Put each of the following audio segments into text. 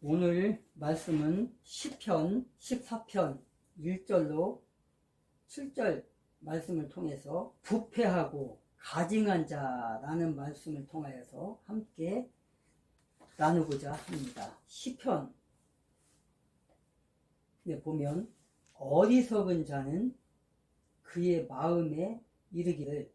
오늘 말씀은 시편 14편 1절로 7절 말씀을 통해서 부패하고 가증한 자라는 말씀을 통하여서 함께 나누고자 합니다. 시편에 보면 어리석은 자는 그의 마음에 이르기를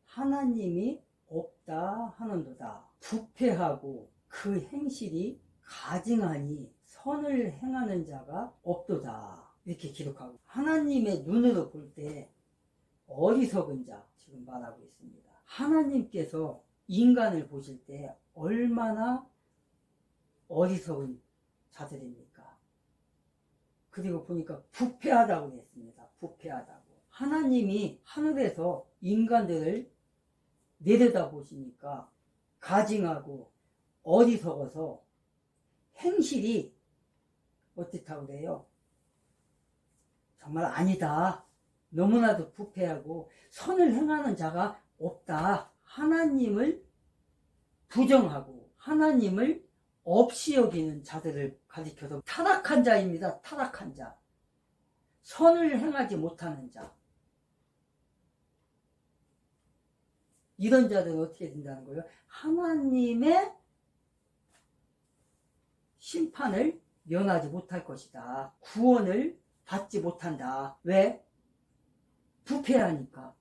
하나님이 없다 하는도다. 부패하고 그 행실이 가증하니 선을 행하는 자가 없도다. 이렇게 기록하고, 하나님의 눈으로 볼 때 어리석은 자 지금 말하고 있습니다. 하나님께서 인간을 보실 때 얼마나 어리석은 자들입니까? 그리고 보니까 부패하다고 했습니다. 부패하다고. 하나님이 하늘에서 인간들을 내려다 보시니까 가증하고 어리석어서 행실이 어떻다고 그래요? 정말 아니다. 너무나도 부패하고 선을 행하는 자가 없다. 하나님을 부정하고 하나님을 없이 여기는 자들을 가리켜서 타락한 자입니다. 타락한 자. 선을 행하지 못하는 자. 이런 자들은 어떻게 된다는 거예요? 하나님의 심판을 면하지 못할 것이다. 구원을 받지 못한다. 왜? 부패하니까.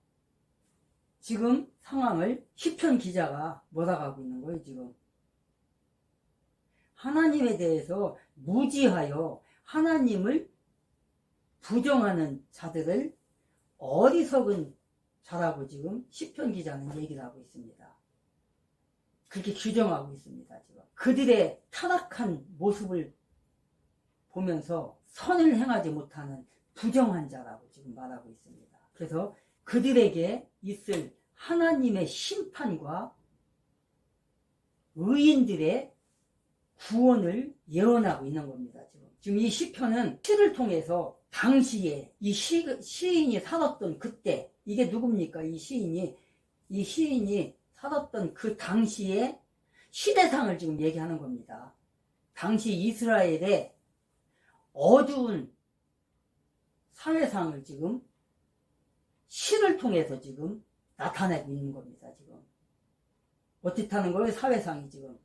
지금 상황을 시편 기자가 몰아가고 있는 거예요. 지금 하나님에 대해서 무지하여 하나님을 부정하는 자들을 어리석은 자라고 지금 시편 기자는 얘기를 하고 있습니다. 그렇게 규정하고 있습니다. 지금 그들의 타락한 모습을 보면서 선을 행하지 못하는 부정한 자라고 지금 말하고 있습니다. 그래서 그들에게 있을 하나님의 심판과 의인들의 구원을 예언하고 있는 겁니다. 지금 이 시편은 시를 통해서 당시에 이 시인이 살았던 그때, 이게 누굽니까? 이 시인이 살았던 그 당시의 시대상을 지금 얘기하는 겁니다. 당시 이스라엘의 어두운 사회상을 지금 시를 통해서 지금 나타내고 있는 겁니다. 지금 어떻다는 거예요? 사회상이 지금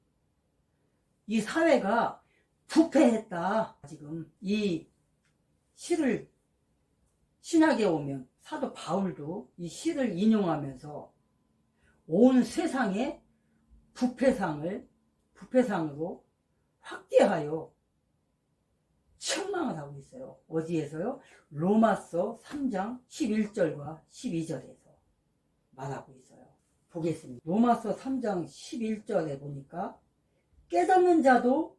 이 사회가 부패했다. 지금 이 시를 신학에 오면 사도 바울도 이 시를 인용하면서 온 세상의 부패상으로 확대하여 책망을 하고 있어요. 어디에서요? 로마서 3장 11절과 12절에서 말하고 있어요. 보겠습니다. 로마서 3장 11절에 보니까 깨닫는 자도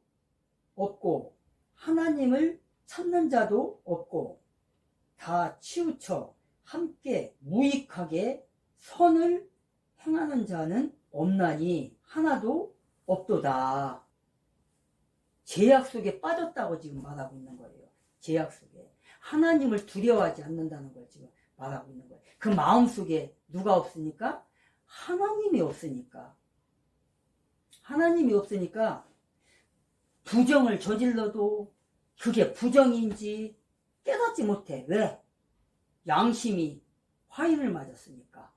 없고 하나님을 찾는 자도 없고 다 치우쳐 함께 무익하게 선을 행하는 자는 없나니 하나도 없도다. 죄악 속에 빠졌다고 지금 말하고 있는 거예요. 죄악 속에. 하나님을 두려워하지 않는다는 걸 지금 말하고 있는 거예요. 그 마음 속에 누가 없으니까? 하나님이 없으니까. 하나님이 없으니까 부정을 저질러도 그게 부정인지 깨닫지 못해. 왜? 양심이 화인을 맞았으니까.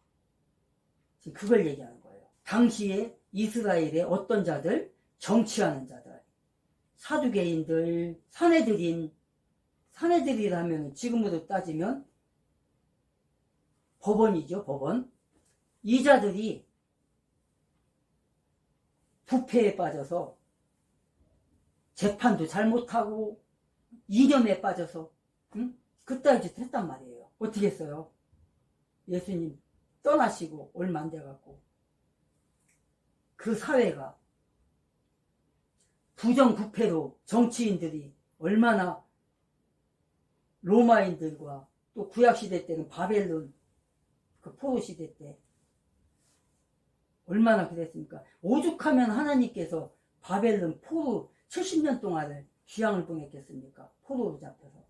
지금 그걸 얘기하는 거예요. 당시에 이스라엘의 어떤 자들? 정치하는 자들, 사두개인들, 사내들이라면 지금으로 따지면 법원이죠. 법원. 이 자들이 부패에 빠져서 재판도 잘못하고 이념에 빠져서 그따위 짓 했단 말이에요. 어떻게 했어요? 예수님 떠나시고 얼마 안 돼갖고 그 사회가 부정부패로 정치인들이 얼마나 로마인들과 또 구약시대 때는 바벨론 그 포로시대 때 얼마나 그랬습니까? 오죽하면 하나님께서 바벨론 포로 70년 동안을 귀향을 보냈겠습니까? 포로로 잡혀서.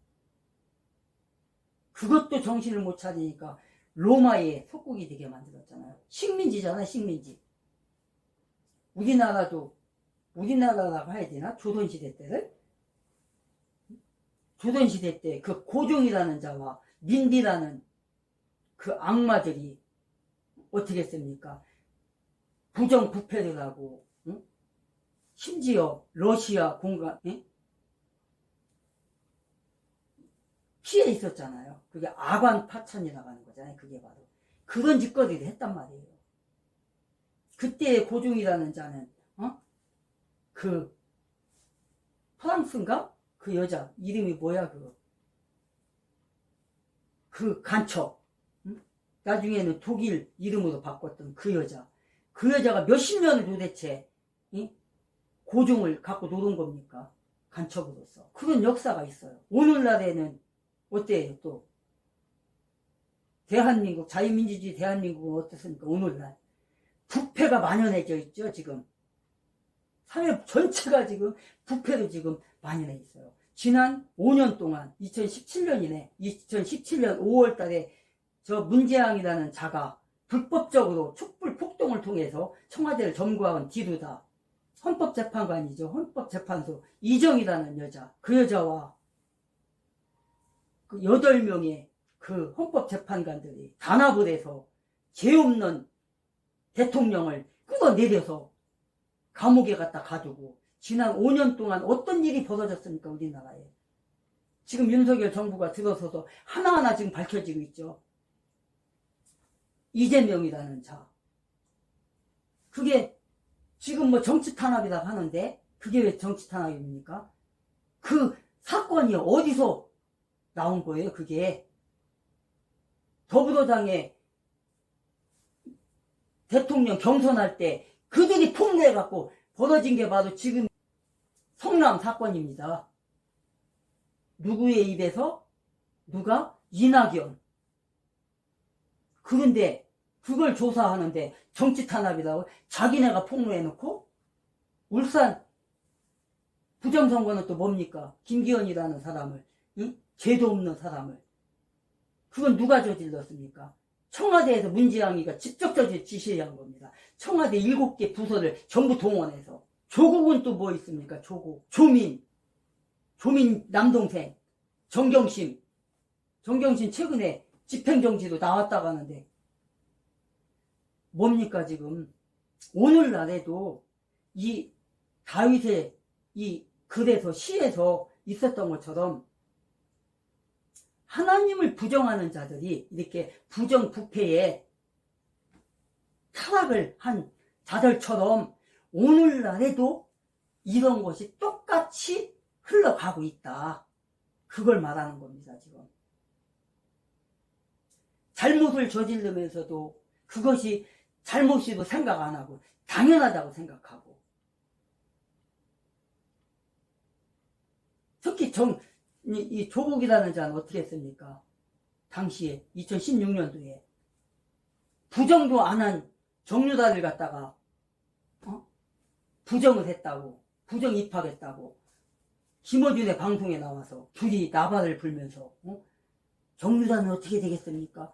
그것도 정신을 못 차리니까 로마의 속국이 되게 만들었잖아요. 식민지잖아요. 식민지. 우리나라도 우리나라라고 해야 되나? 조선시대 때를? 조선시대 때 그 고종이라는 자와 민비라는 그 악마들이 어떻게 했습니까? 부정부패를 하고, 응? 심지어 러시아 공간, 응? 피해 있었잖아요. 그게 아관 파천이라고 하는 거잖아요. 그게 바로. 그런 짓거리를 했단 말이에요. 그때 고종이라는 자는, 그, 프랑스인가? 그 여자, 이름이 뭐야, 그 간첩. 응? 나중에는 독일 이름으로 바꿨던 그 여자. 그 여자가 몇십 년을 도대체, 응? 고종을 갖고 노는 겁니까? 간첩으로서. 그런 역사가 있어요. 오늘날에는 어때요, 또? 대한민국, 자유민주주의 대한민국은 어떻습니까? 오늘날. 부패가 만연해져 있죠, 지금. 사회 전체가 지금 부패로 지금 만연해 있어요. 지난 5년 동안, 2017년이네. 2017년 5월 달에 저 문재앙이라는 자가 불법적으로 촛불 폭동을 통해서 청와대를 점거한 뒤로다. 헌법재판관이죠. 헌법재판소 이정이라는 여자. 그 여자와 그 8명의 그 헌법재판관들이 단합을 해서 죄 없는 대통령을 끌어내려서 감옥에 갖다 가두고 지난 5년 동안 어떤 일이 벌어졌습니까? 우리나라에. 지금 윤석열 정부가 들어서서 하나하나 지금 밝혀지고 있죠. 이재명이라는 자. 그게 지금 뭐 정치 탄압이라고 하는데 그게 왜 정치 탄압입니까? 그 사건이 어디서 나온 거예요? 그게 더불어당의 대통령 경선할 때 그들이 폭로해갖고 벌어진 게 바로 지금 성남 사건입니다. 누구의 입에서? 누가? 이낙연. 그런데 그걸 조사하는데 정치 탄압이라고 자기네가 폭로해놓고 울산 부정선거는 또 뭡니까? 김기현이라는 사람을, 응? 죄도 없는 사람을. 그건 누가 저질렀습니까? 청와대에서 문재양이가 직접적으로 지시한 겁니다. 청와대 7개 부서를 전부 동원해서. 조국은 또 뭐 있습니까? 조국. 조민 남동생. 정경심 최근에 집행정지로 나왔다고 하는데 뭡니까 지금. 오늘날에도 이 다윗의 이 글에서 시에서 있었던 것처럼 하나님을 부정하는 자들이 이렇게 부정부패에 타락을 한 자들처럼 오늘날에도 이런 것이 똑같이 흘러가고 있다. 그걸 말하는 겁니다, 지금. 잘못을 저지르면서도 그것이 잘못이도 생각 안 하고 당연하다고 생각하고. 특히 이 조국이라는 자는 어떻게 했습니까? 당시에 2016년도에 부정도 안 한 정유다를 갖다가 부정을 했다고, 부정 입학했다고 김어준의 방송에 나와서 둘이 나발을 불면서 정유다는 어떻게 되겠습니까?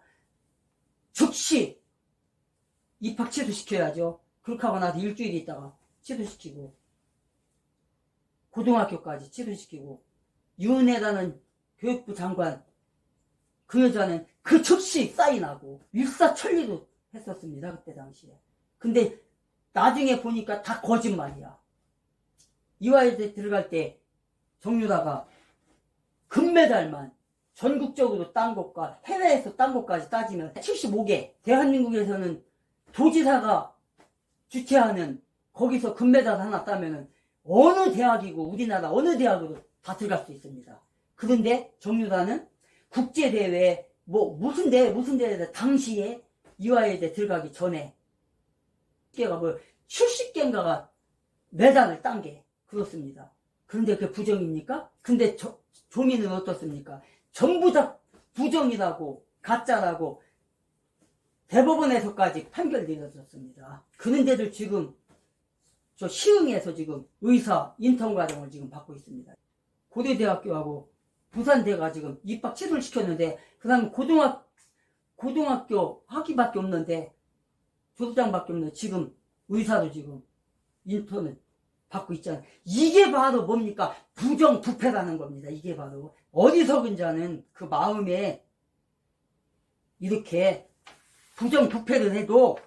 즉시 입학 취소시켜야죠. 그렇게 하고 나서 일주일 있다가 취소시키고 고등학교까지 취소시키고 윤혜라는 교육부 장관 그 여자는 그 즉시 사인하고 일사천리로 했었습니다. 그때 당시에. 근데 나중에 보니까 다 거짓말이야. 이화여대 들어갈 때 정유라가 금메달만 전국적으로 딴 것과 해외에서 딴 것까지 따지면 75개. 대한민국에서는 도지사가 주최하는 거기서 금메달 하나 따면은 어느 대학이고 우리나라 어느 대학으로 다 들어갈 수 있습니다. 그런데 정유라는 국제대회 무슨 대회 당시에 이화여대 들어가기 전에 개가 70개인가가 메달을 딴 게 그렇습니다. 그런데 그게 부정입니까? 근데 조민은 어떻습니까? 전부 다 부정이라고 가짜라고 대법원에서까지 판결 내려졌습니다. 그런데도 지금 저 시흥에서 지금 의사 인턴 과정을 지금 받고 있습니다. 고대대학교하고 부산대가 지금 입학 취소를 시켰는데 그 다음 고등학교 학위밖에 없는데 졸업장밖에 없는데 지금 의사도 지금 인턴을 받고 있잖아요. 이게 바로 뭡니까? 부정부패라는 겁니다. 이게 바로 어리석은 자는 그 마음에 이렇게 부정부패를 해도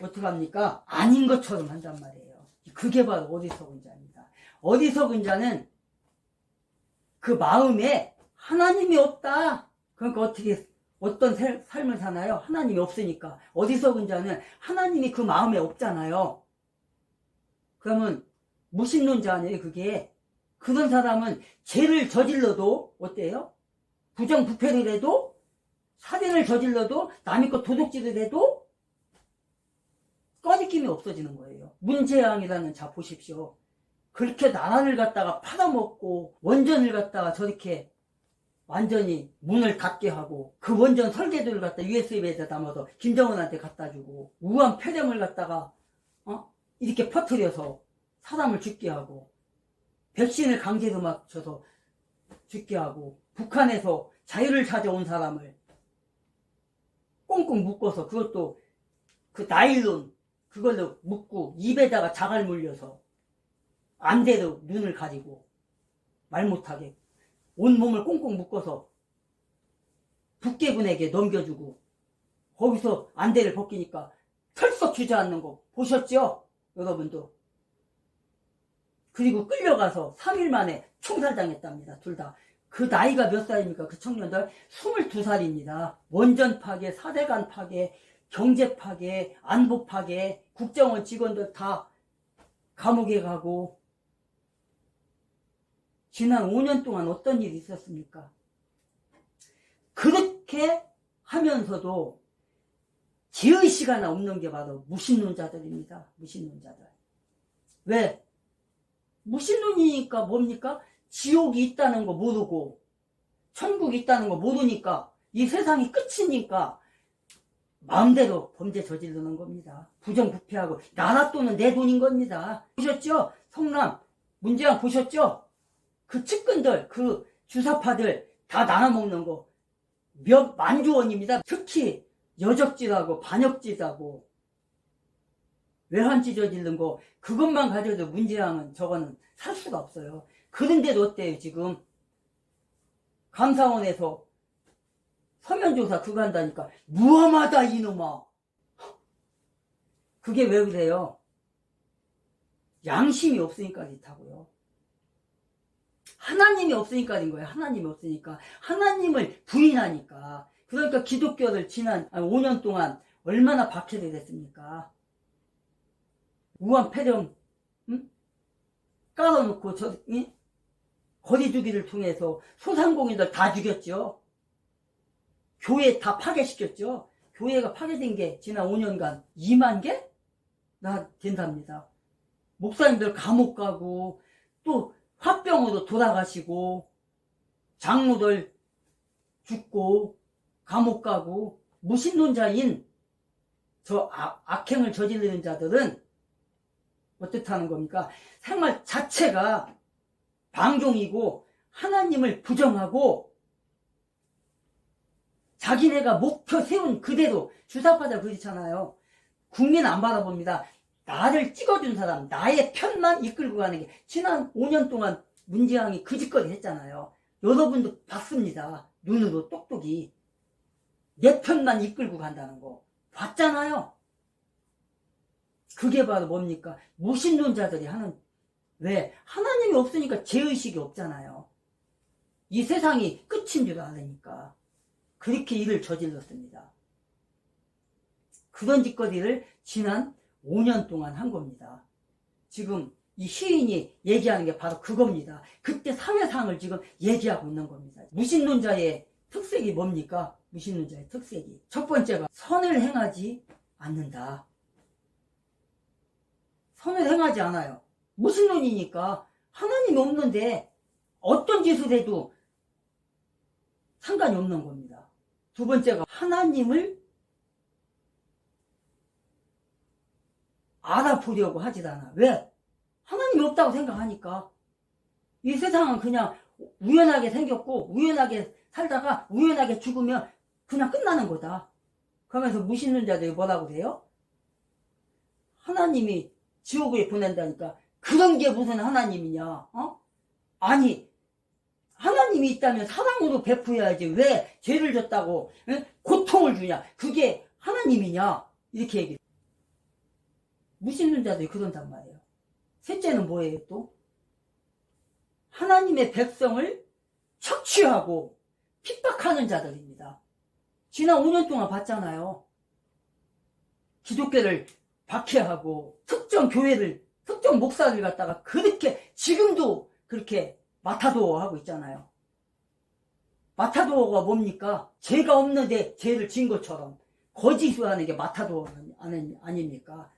어떡합니까? 아닌 것처럼 한단 말이에요. 그게 바로 어리석은 자입니다. 어리석은 자는 그 마음에 하나님이 없다. 그러니까 어떤 삶을 사나요? 하나님이 없으니까. 어리석은 자는 하나님이 그 마음에 없잖아요. 그러면 무신론자 아니에요, 그게. 그런 사람은 죄를 저질러도 어때요? 부정부패를 해도, 살인을 저질러도, 남의 것 도둑질을 해도 꺼리낌이 없어지는 거예요. 문재왕이라는 자 보십시오. 그렇게 나라를 갖다가 팔아먹고 원전을 갖다가 저렇게 완전히 문을 닫게 하고 그 원전 설계도를 갖다 USB에다 담아서 김정은한테 갖다 주고 우한 폐렴을 갖다가 이렇게 퍼뜨려서 사람을 죽게 하고 백신을 강제로 맞춰서 죽게 하고 북한에서 자유를 찾아온 사람을 꽁꽁 묶어서 그것도 그 나일론 그걸로 묶고 입에다가 자갈 물려서 안대로 눈을 가리고 말 못하게 온몸을 꽁꽁 묶어서 북계군에게 넘겨주고 거기서 안대를 벗기니까 털썩 주저앉는 거 보셨죠? 여러분도. 그리고 끌려가서 3일 만에 총살당했답니다. 둘 다. 그 나이가 몇 살입니까? 그 청년들 22살입니다. 원전 파괴, 사대간 파괴, 경제 파괴, 안보 파괴, 국정원 직원들 다 감옥에 가고. 지난 5년 동안 어떤 일이 있었습니까? 그렇게 하면서도 죄의식 하나 없는 게 바로 무신론자들입니다. 무신론자들. 왜? 무신론이니까 뭡니까? 지옥이 있다는 거 모르고 천국이 있다는 거 모르니까 이 세상이 끝이니까 마음대로 범죄 저지르는 겁니다. 부정부패하고 나라 돈은 내 돈인 겁니다. 보셨죠? 성남 문재왕 보셨죠? 그 측근들 그 주사파들 다 나눠먹는 거 몇 만조 원입니다. 특히 여적질하고 반역질하고 외환 저지른 거 그것만 가져도 문재왕은 저거는 살 수가 없어요. 그런데도 어때요? 지금 감사원에서 서면조사 그거 한다니까 무엄하다 이놈아. 그게 왜 그래요? 양심이 없으니까 그렇다고요. 하나님이 없으니까 된 거예요. 하나님이 없으니까. 하나님을 부인하니까. 그러니까 기독교를 지난 5년 동안 얼마나 박해를 했습니까? 우한 폐렴 깔아놓고 거리두기를 통해서 소상공인들 다 죽였죠. 교회 다 파괴시켰죠. 교회가 파괴된 게 지난 5년간 2만 개나 된답니다. 목사님들 감옥 가고 또 화병으로 돌아가시고 장로들 죽고 감옥 가고 무신론자인 저 악행을 저지르는 자들은 어떻다는 겁니까? 생활 자체가 방종이고 하나님을 부정하고 자기네가 목표 세운 그대로 주사파들 그렇잖아요. 국민 안 바라봅니다. 나를 찍어준 사람, 나의 편만 이끌고 가는 게 지난 5년 동안 문재왕이 그 짓거리 했잖아요. 여러분도 봤습니다. 눈으로 똑똑히. 내 편만 이끌고 간다는 거 봤잖아요. 그게 바로 뭡니까? 무신론자들이 하는. 왜? 하나님이 없으니까 죄의식이 없잖아요. 이 세상이 끝인 줄 아니까 그렇게 일을 저질렀습니다. 그런 짓거리를 지난 5년 동안 한 겁니다. 지금 이 시인이 얘기하는 게 바로 그겁니다. 그때 사회상을 지금 얘기하고 있는 겁니다. 무신론자의 특색이 뭡니까? 무신론자의 특색이 첫 번째가 선을 행하지 않는다. 선을 행하지 않아요. 무신론이니까 하나님이 없는데 어떤 짓을 해도 상관이 없는 겁니다. 두 번째가 하나님을 알아보려고 하질 않아. 왜? 하나님이 없다고 생각하니까. 이 세상은 그냥 우연하게 생겼고 우연하게 살다가 우연하게 죽으면 그냥 끝나는 거다. 그러면서 무신론자들이 뭐라고 그래요? 하나님이 지옥에 보낸다니까 그런 게 무슨 하나님이냐? 어? 아니, 하나님이 있다면 사랑으로 베풀어야지. 왜 죄를 졌다고 고통을 주냐? 그게 하나님이냐? 이렇게 얘기해. 무신론자들이 그런단 말이에요. 셋째는 뭐예요 또? 하나님의 백성을 착취하고 핍박하는 자들입니다. 지난 5년 동안 봤잖아요. 기독교를 박해하고 특정 교회를, 특정 목사를 갖다가 그렇게 지금도 그렇게 마타도어 하고 있잖아요. 마타도어가 뭡니까? 죄가 없는데 죄를 진 것처럼 거짓을 하는 게 마타도어 아닙니까?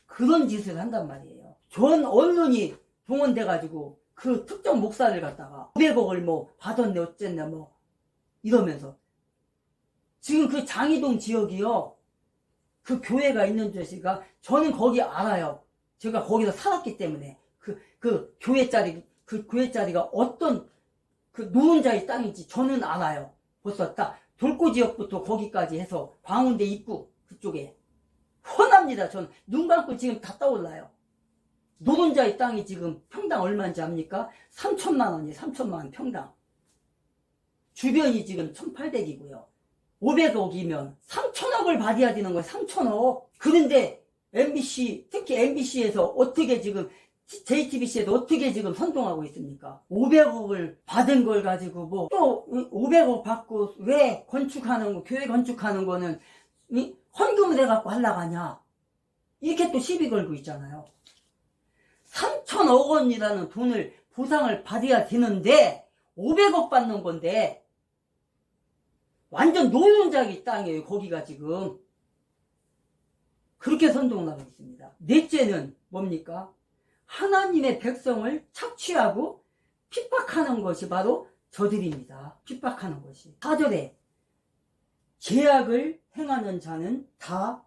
그런 짓을 한단 말이에요. 전 언론이 동원돼가지고 그 특정 목사를 갖다가 500억을 뭐 받았네 어쨌네 뭐 이러면서 지금 그 장이동 지역이요. 그 교회가 있는 곳이가 저는 거기 알아요. 제가 거기서 살았기 때문에 그 교회 자리가 어떤 그 노른자의 땅인지 저는 알아요. 벌써 딱 돌고 지역부터 거기까지 해서 광운대 입구 그쪽에 훤합니다. 저는 눈 감고 지금 다 떠올라요. 노른자의 땅이 지금 평당 얼마인지 압니까? 3천만 원이에요. 3천만 원 평당. 주변이 지금 1800이고요. 500억이면 3천억을 받아야 되는 거예요. 3천억. 그런데 MBC, 특히 MBC에서 어떻게 지금 JTBC에서 어떻게 지금 선동하고 있습니까? 500억을 받은 걸 가지고 뭐 또 500억 받고 왜 건축하는 거, 교회 건축하는 거는 헌금을 해갖고 하려고 하냐? 이렇게 또 시비 걸고 있잖아요. 3천억 원이라는 돈을 보상을 받아야 되는데 500억 받는 건데 완전 노른자기 땅이에요. 거기가 지금 그렇게 선동하고 있습니다. 넷째는 뭡니까? 하나님의 백성을 착취하고 핍박하는 것이 바로 저들입니다. 핍박하는 것이. 4절에 죄악을 행하는 자는 다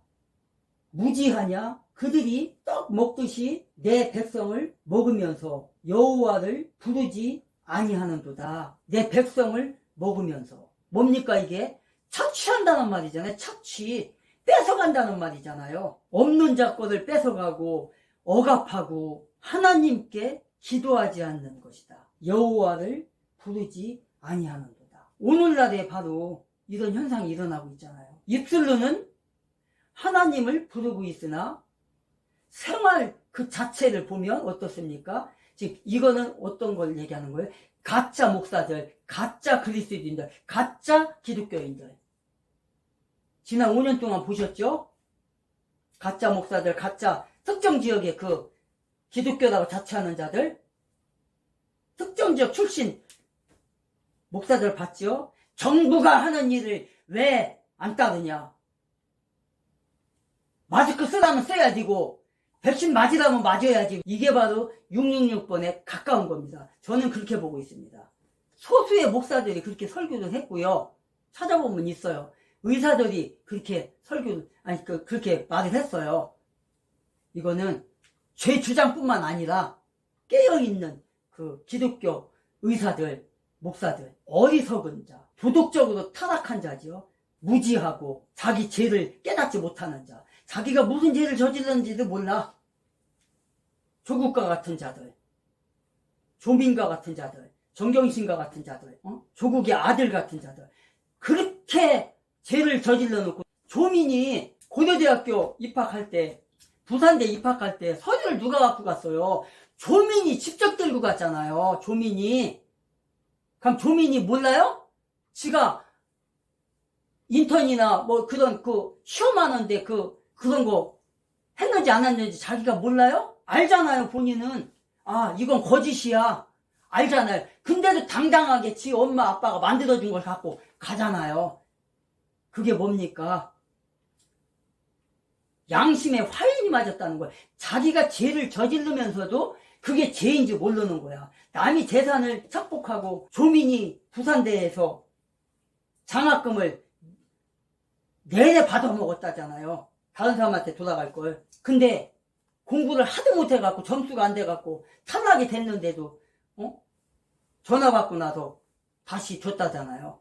무지하냐? 그들이 떡 먹듯이 내 백성을 먹으면서 여호와를 부르지 아니하는도다. 내 백성을 먹으면서. 뭡니까 이게? 착취한다는 말이잖아요. 착취. 뺏어간다는 말이잖아요. 없는 자 것을 뺏어가고 억압하고 하나님께 기도하지 않는 것이다. 여호와를 부르지 아니하는도다. 오늘날에 바로 이런 현상이 일어나고 있잖아요. 입술로는 하나님을 부르고 있으나 생활 그 자체를 보면 어떻습니까? 즉 이거는 어떤 걸 얘기하는 거예요? 가짜 목사들, 가짜 그리스도인들, 가짜 기독교인들. 지난 5년 동안 보셨죠? 가짜 목사들, 가짜 특정 지역의 그 기독교라고 자처하는 자들, 특정 지역 출신 목사들 봤죠? 정부가 하는 일을 왜 안 따르냐? 마스크 쓰라면 써야 되고 백신 맞으라면 맞아야지. 이게 바로 666번에 가까운 겁니다. 저는 그렇게 보고 있습니다. 소수의 목사들이 그렇게 설교를 했고요. 찾아보면 있어요. 의사들이 그렇게 그렇게 말을 했어요. 이거는 죄 주장뿐만 아니라 깨어있는 그 기독교 의사들, 목사들, 어리석은 자, 도덕적으로 타락한 자지요. 무지하고 자기 죄를 깨닫지 못하는 자, 자기가 무슨 죄를 저질렀는지도 몰라. 조국과 같은 자들, 조민과 같은 자들, 정경신과 같은 자들, 조국의 아들 같은 자들, 그렇게 죄를 저질러 놓고 조민이 고려대학교 입학할 때, 부산대 입학할 때 서류를 누가 갖고 갔어요? 조민이 직접 들고 갔잖아요. 조민이. 그럼 조민이 몰라요? 지가 인턴이나 뭐 그런 그 시험하는데 그런 거 했는지 안 했는지 자기가 몰라요? 알잖아요. 본인은. 아 이건 거짓이야. 알잖아요. 근데도 당당하게 지 엄마 아빠가 만들어준 걸 갖고 가잖아요. 그게 뭡니까? 양심에 화인이 맞았다는 거예요. 자기가 죄를 저지르면서도 그게 죄인지 모르는 거야. 남이 재산을 착복하고 조민이 부산대에서 장학금을 내내 받아먹었다잖아요. 다른 사람한테 돌아갈 걸. 근데 공부를 하도 못해갖고 점수가 안 돼갖고 탈락이 됐는데도 전화 받고 나서 다시 줬다잖아요.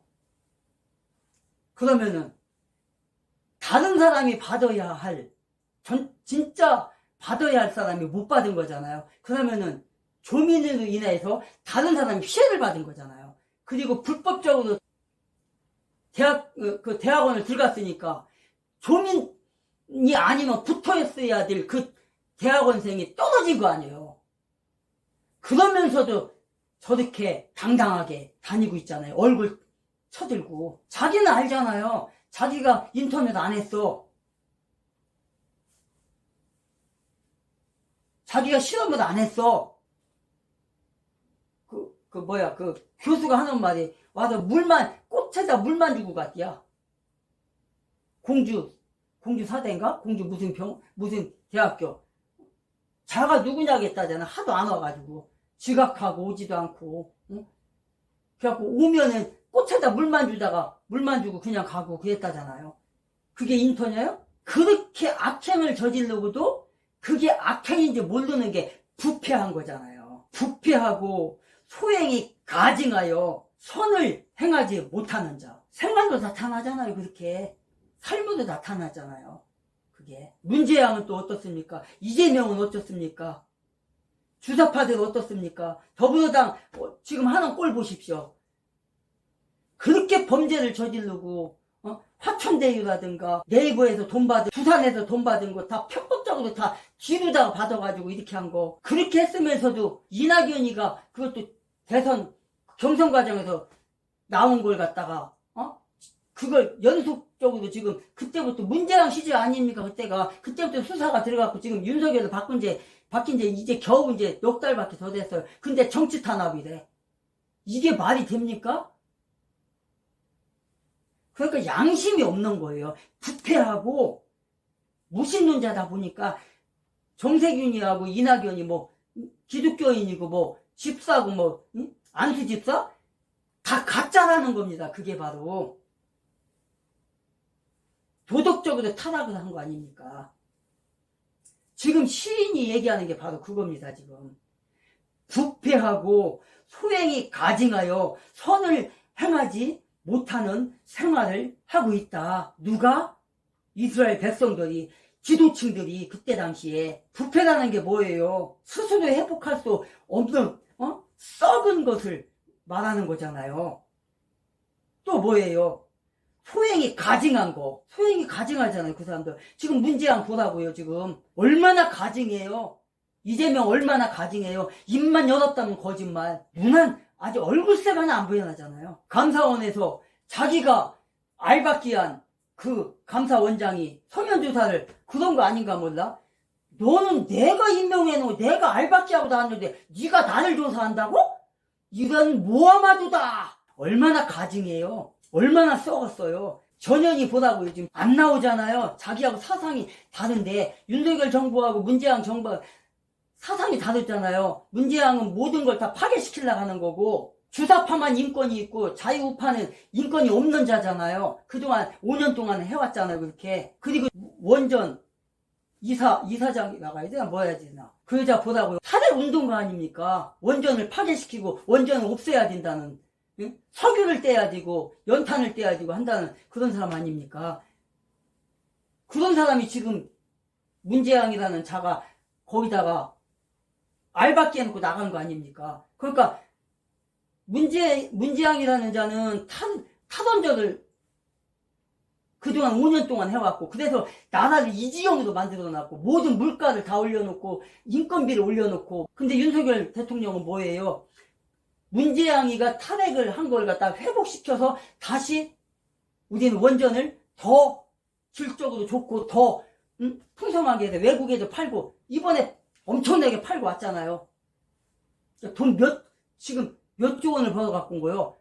그러면은 다른 사람이 받아야 할 진짜 받아야 할 사람이 못 받은 거잖아요. 그러면은 조민으로 인해서 다른 사람이 피해를 받은 거잖아요. 그리고 불법적으로 대학원을 들어갔으니까 조민이 아니면 붙어 있어야 될 그 대학원생이 떨어진 거 아니에요. 그러면서도 저렇게 당당하게 다니고 있잖아요. 얼굴 쳐들고. 자기는 알잖아요. 자기가 인터넷 안 했어. 자기가 실험을 안 했어. 그 교수가 하는 말이 와서 꽃에다 물만 주고 갔디야. 공주 사대인가? 공주 무슨 대학교. 자가 누구냐겠다잖아. 하도 안 와가지고. 지각하고 오지도 않고. 응? 그래갖고 오면은 꽃에다 물만 주고 그냥 가고 그랬다잖아요. 그게 인터넷이에요? 그렇게 악행을 저지르고도 그게 악행인지 모르는 게 부패한 거잖아요. 부패하고 소행이 가증하여 선을 행하지 못하는 자. 생활도 나타나잖아요. 그렇게. 삶으로 나타나잖아요. 그게. 문재양은 또 어떻습니까? 이재명은 어떻습니까? 주사파들 어떻습니까? 더불어당 지금 하는 꼴 보십시오. 그렇게 범죄를 저지르고 화천대유라든가 네이버에서 돈 받은 부산에서 돈 받은 거 다 편법적으로 다 뒤로다가 받아가지고 이렇게 한 거 그렇게 했으면서도 이낙연이가 그것도 대선 경선 과정에서 나온 걸 갖다가 그걸 연속적으로 지금 그때부터 문재양 시절 아닙니까? 그때부터 수사가 들어갔고 지금 윤석열을 바뀐 지 이제 겨우 이제 넉 달밖에 더 됐어요. 근데 정치 탄압이래. 이게 말이 됩니까? 그러니까 양심이 없는 거예요. 부패하고 무신론자다 보니까 정세균이하고 이낙연이 기독교인이고 집사고 안수 집사? 다 가짜라는 겁니다. 그게 바로 도덕적으로 타락을 한 거 아닙니까? 지금 시인이 얘기하는 게 바로 그겁니다. 지금 부패하고 소행이 가증하여 선을 행하지 못하는 생활을 하고 있다. 누가? 이스라엘 백성들이, 지도층들이 그때 당시에. 부패라는 게 뭐예요? 스스로 회복할 수 없는 썩은 것을 말하는 거잖아요. 또 뭐예요? 소행이 가증한 거. 소행이 가증하잖아요. 그 사람들. 지금 문재양 보라고요. 지금 얼마나 가증해요. 이재명 얼마나 가증해요. 입만 열었다면 거짓말. 눈은 아주 얼굴색 하나 안 보여나잖아요. 감사원에서 자기가 알박기한 그 감사원장이 서면조사를 그런 거 아닌가 몰라? 너는 내가 임명해놓고 내가 알박기하고 나왔는데 네가 나를 조사한다고? 이런 모하마두다. 얼마나 가증해요. 얼마나 썩었어요. 전현희 보라고요. 지금 안 나오잖아요. 자기하고 사상이 다른데 윤석열 정부하고 문재양 정부 사상이 다르잖아요. 문재양은 모든 걸 다 파괴시키려고 하는 거고 주사파만 인권이 있고 자유우파는 인권이 없는 자잖아요. 그동안 5년 동안 해왔잖아요. 그렇게. 그리고 원전 이사장이라고 해야 되나 뭐야 되나 그 여자 보라고요. 탄핵 운동가 아닙니까? 원전을 파괴시키고 원전을 없애야 된다는 응? 석유를 떼야 되고 연탄을 떼야 되고 한다는 그런 사람 아닙니까? 그런 사람이 지금 문재양이라는 자가 거기다가 알박기 해놓고 나간 거 아닙니까? 그러니까 문재양이라는 자는 타던저를 그동안 5년 동안 해왔고 그래서 나라를 이지형으로 만들어놨고 모든 물가를 다 올려놓고 인건비를 올려놓고 근데 윤석열 대통령은 뭐예요? 문재양이가 탄핵을 한 걸 갖다 회복시켜서 다시 우리는 원전을 더 질적으로 좋고 더 풍성하게 해서 외국에도 팔고 이번에 엄청나게 팔고 왔잖아요. 돈 지금 몇 조 원을 벌어갖고 온 거예요.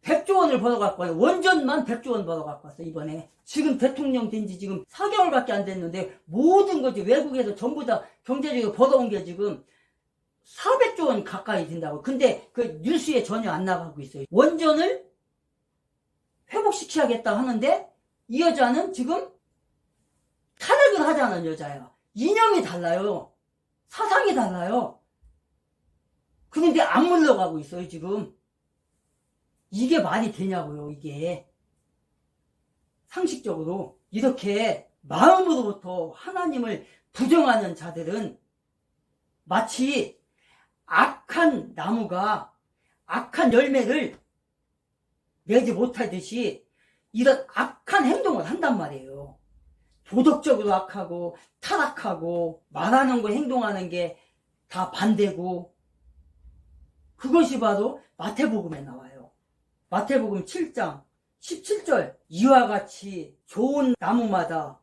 100조 원을 벌어갖고 와요. 원전만 100조 원 벌어갖고 왔어, 이번에. 지금 대통령 된 지 지금 4개월밖에 안 됐는데, 모든 거지, 외국에서 전부 다 경제적으로 벌어온 게 지금 400조 원 가까이 된다고. 근데 그 뉴스에 전혀 안 나가고 있어요. 원전을 회복시켜야겠다 하는데, 이 여자는 지금 탄핵을 하자는 여자야. 이념이 달라요. 사상이 달라요. 그런데 안 물러가고 있어요, 지금. 이게 말이 되냐고요, 이게. 상식적으로. 이렇게 마음으로부터 하나님을 부정하는 자들은 마치 악한 나무가 악한 열매를 내지 못하듯이 이런 악한 행동을 한단 말이에요. 도덕적으로 악하고 타락하고 말하는 거 행동하는 게 다 반대고, 그것이 바로 마태복음에 나와요. 마태복음 7장 17절, 이와 같이 좋은 나무마다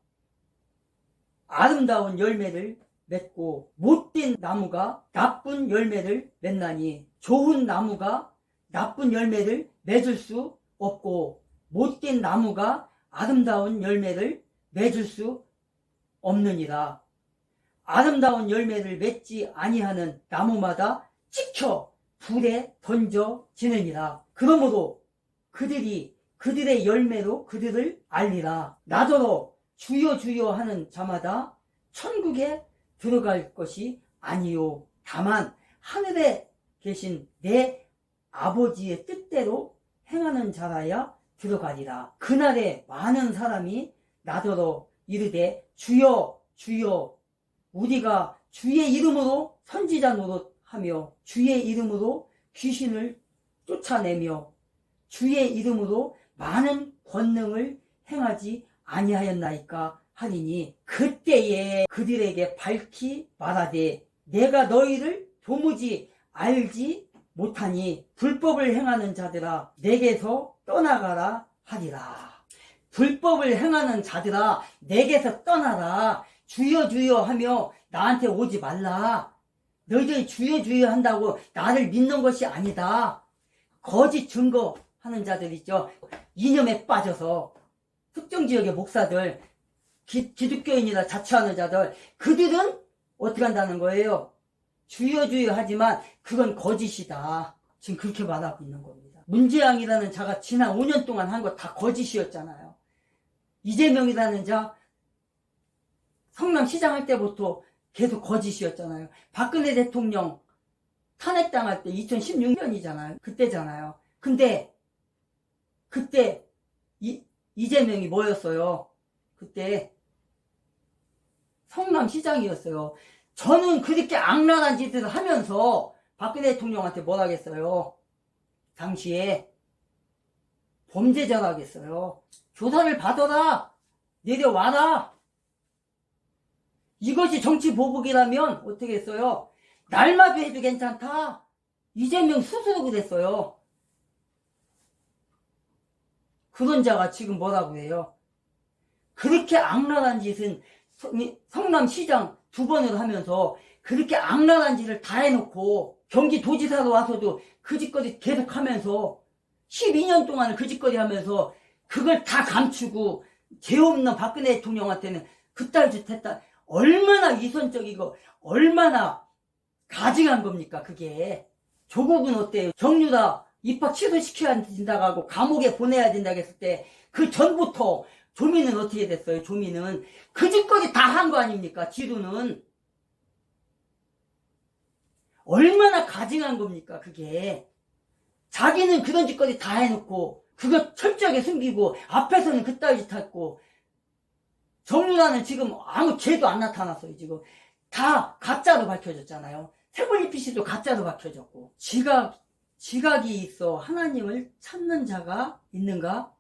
아름다운 열매를 맺고 못된 나무가 나쁜 열매를 맺나니, 좋은 나무가 나쁜 열매를 맺을 수 없고 못된 나무가 아름다운 열매를 맺을 수 없느니라. 아름다운 열매를 맺지 아니하는 나무마다 찍혀 불에 던져지느니라. 그러므로 그들의 열매로 그들을 알리라. 나더러 주여 주여 하는 자마다 천국에 들어갈 것이 아니요 다만 하늘에 계신 내 아버지의 뜻대로 행하는 자라야 들어가리라. 그날에 많은 사람이 나더러 이르되 주여 주여 우리가 주의 이름으로 선지자 노릇하며 주의 이름으로 귀신을 쫓아내며 주의 이름으로 많은 권능을 행하지 아니하였나이까 하리니, 그때에 그들에게 밝히 말하되 내가 너희를 도무지 알지 못하니 불법을 행하는 자들아 내게서 떠나가라 하리라. 불법을 행하는 자들아 내게서 떠나라. 주여 주여 하며 나한테 오지 말라. 너희들이 주여 주여 한다고 나를 믿는 것이 아니다. 거짓 증거하는 자들 있죠. 이념에 빠져서 특정 지역의 목사들, 기독교인이라 자처하는 자들, 그들은 어떻게 한다는 거예요? 주여 주여 하지만 그건 거짓이다. 지금 그렇게 말하고 있는 겁니다. 문재양이라는 자가 지난 5년 동안 한 거 다 거짓이었잖아요. 이재명이라는 자 성남시장 할 때부터 계속 거짓이었잖아요. 박근혜 대통령 탄핵당할 때 2016년이잖아요. 그때잖아요. 근데 그때 이재명이 뭐였어요? 그때 성남시장이었어요. 저는 그렇게 악랄한 짓을 하면서 박근혜 대통령한테 뭘 하겠어요? 당시에 범죄자를 하겠어요. 조사를 받아라. 내려와라. 이것이 정치 보복이라면 어떻게 했어요? 날마다 해도 괜찮다. 이재명 스스로 그랬어요. 그런 자가 지금 뭐라고 해요? 그렇게 악랄한 짓은 성남시장 2번을 하면서 그렇게 악랄한 짓을 다 해놓고 경기도지사로 와서도 그 짓거리 계속하면서 12년 동안 그 짓거리 하면서 그걸 다 감추고 죄 없는 박근혜 대통령한테는 그딸 짓 했다. 얼마나 위선적이고 얼마나 가증한 겁니까 그게. 조국은 어때요? 정유라 입학 취소시켜야 된다고 하고 감옥에 보내야 된다고 했을 때 그 전부터 조민은 어떻게 됐어요? 조민은 그 짓거리 다 한 거 아닙니까? 지도는 얼마나 가증한 겁니까 그게. 자기는 그런 짓거리 다 해놓고 그거 철저하게 숨기고 앞에서는 그따위 짓 했고, 정유라는 지금 아무 죄도 안 나타났어요. 지금 다 가짜로 밝혀졌잖아요. 태블릿 PC도 가짜로 밝혀졌고. 지각이 있어 하나님을 찾는 자가 있는가?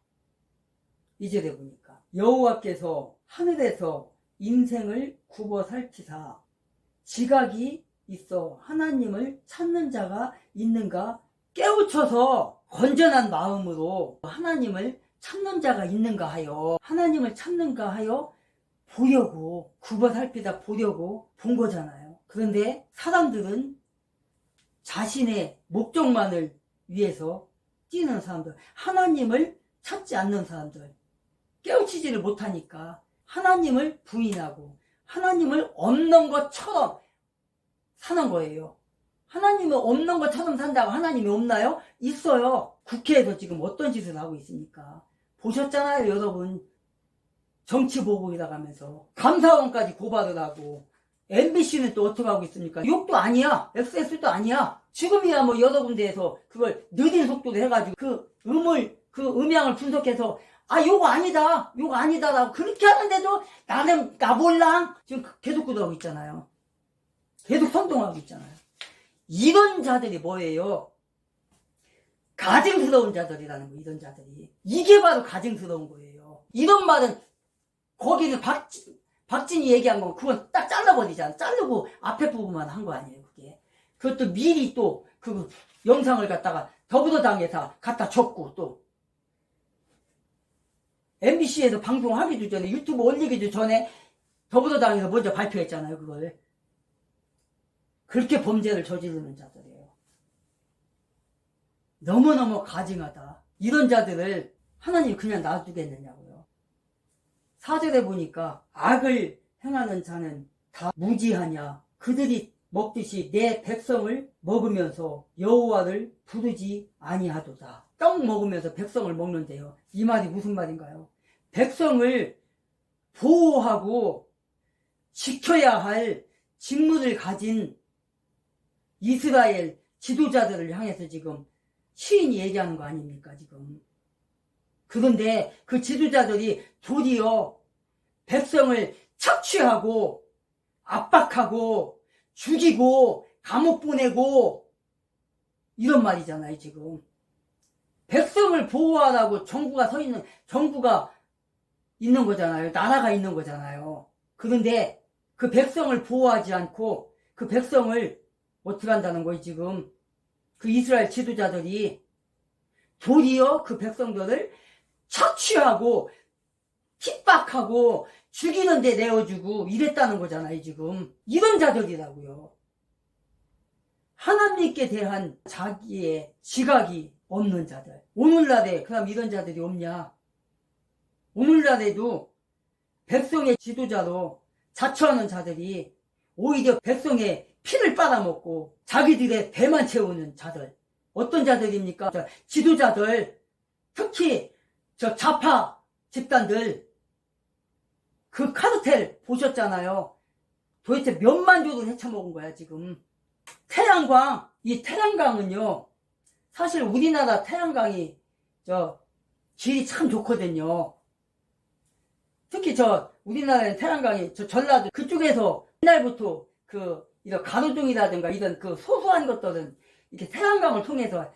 이절에 보니까 여호와께서 하늘에서 인생을 굽어 살피사 지각이 있어 하나님을 찾는 자가 있는가? 깨우쳐서 건전한 마음으로 하나님을 찾는 자가 있는가 하여, 하나님을 찾는가 하여 보려고, 굽어 살피다 보려고 본 거잖아요. 그런데 사람들은 자신의 목적만을 위해서 뛰는 사람들, 하나님을 찾지 않는 사람들, 깨우치지를 못하니까 하나님을 부인하고 하나님을 없는 것처럼 사는 거예요. 하나님은 없는 것처럼 산다고 하나님이 없나요? 있어요. 국회에서 지금 어떤 짓을 하고 있습니까? 보셨잖아요, 여러분. 정치보복이라고 하면서 감사원까지 고발을 하고, MBC는 또 어떻게 하고 있습니까? 욕도 아니야. XS도 아니야. 지금이야 뭐 여러 군데에서 그걸 느린 속도로 해가지고 그 음향을 분석해서 요거 아니다, 요거 아니다라고 그렇게 하는데도 나는 나 몰랑 지금 계속 그러고 있잖아요. 계속 선동하고 있잖아요. 이런 자들이 뭐예요? 가증스러운 자들이라는 거예요. 이런 자들이. 이게 바로 가증스러운 거예요. 이런 말은 거기는 박진이 얘기한 건 그건 딱 잘라버리잖아. 자르고 앞에 부분만 한 거 아니에요. 그게. 그것도 미리 또 그 영상을 갖다가 더불어당에서 갖다 줬고 또 MBC에서 방송하기도 전에 유튜브 올리기도 전에 더불어당에서 먼저 발표했잖아요. 그걸. 그렇게 범죄를 저지르는 자들이에요. 너무너무 가증하다. 이런 자들을 하나님 그냥 놔두겠느냐고요. 4절에 보니까 악을 행하는 자는 다 무지하냐. 그들이 먹듯이 내 백성을 먹으면서 여호와를 부르지 아니하도다. 떡 먹으면서 백성을 먹는데요. 이 말이 무슨 말인가요? 백성을 보호하고 지켜야 할 직무를 가진 이스라엘 지도자들을 향해서 지금 시인이 얘기하는 거 아닙니까 지금. 그런데 그 지도자들이 도리어 백성을 착취하고 압박하고 죽이고 감옥 보내고 이런 말이잖아요 지금. 백성을 보호하라고 정부가 있는 거잖아요. 나라가 있는 거잖아요. 그런데 그 백성을 보호하지 않고 그 백성을 어떻게 한다는 거예요 지금. 그 이스라엘 지도자들이 도리어 그 백성들을 착취하고 핍박하고 죽이는 데 내어주고 이랬다는 거잖아요 지금. 이런 자들이라고요. 하나님께 대한 자기의 지각이 없는 자들. 오늘날에 그럼 이런 자들이 없냐. 오늘날에도 백성의 지도자로 자처하는 자들이 오히려 백성의 피를 빨아먹고 자기들의 배만 채우는 자들. 어떤 자들입니까? 지도자들, 특히 저 좌파 집단들, 그 카르텔 보셨잖아요. 도대체 몇만 조를 헤쳐먹은 거야 지금. 태양광, 이 태양광은요 사실 우리나라 태양광이 질이 참 좋거든요. 특히 우리나라의 태양광이 전라도 그쪽에서 옛날부터 이런 가로등이라든가 이런 그 소소한 것들은 이렇게 태양광을 통해서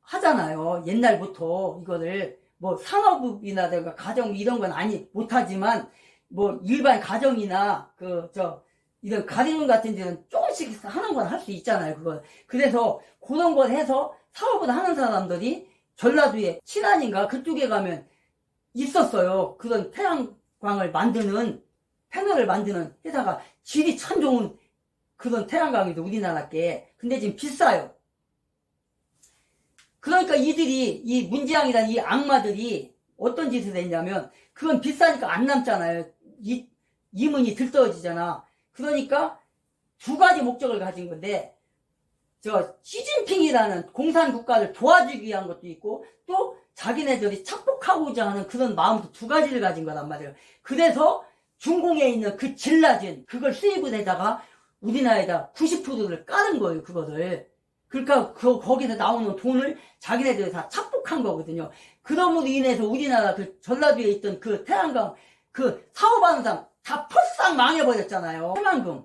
하잖아요. 옛날부터 이거를 뭐 산업이라든가 가정 이런 건 못하지만 뭐 일반 가정이나 이런 가리등 같은 데는 조금씩 하는 건 할 수 있잖아요. 그걸. 그래서 그런 걸 해서 사업을 하는 사람들이 전라도에 신안인가 그쪽에 가면 있었어요. 그런 태양광을 만드는 패널을 만드는 회사가 질이 참 좋은 그런 태양광이도 우리나라께. 근데 지금 비싸요. 그러니까 이 문지양이라는 이 악마들이 어떤 짓을 했냐면 그건 비싸니까 안 남잖아요. 이문이 들떠지잖아. 그러니까 두 가지 목적을 가진 건데 시진핑이라는 공산국가를 도와주기 위한 것도 있고 또 자기네들이 착복하고자 하는 그런 마음도 두 가지를 가진 거란 말이에요. 그래서 중공에 있는 그 질 낮은 그걸 수입을 해다가 우리나라에다 90%를 까는 거예요. 그거를. 그러니까 거기서 나오는 돈을 자기네들이 다 착복한 거거든요. 그럼으로 인해서 우리나라 그 전라도에 있던 그 태양광 그 사업하는 사람 다 펄싹 망해버렸잖아요. 해만금.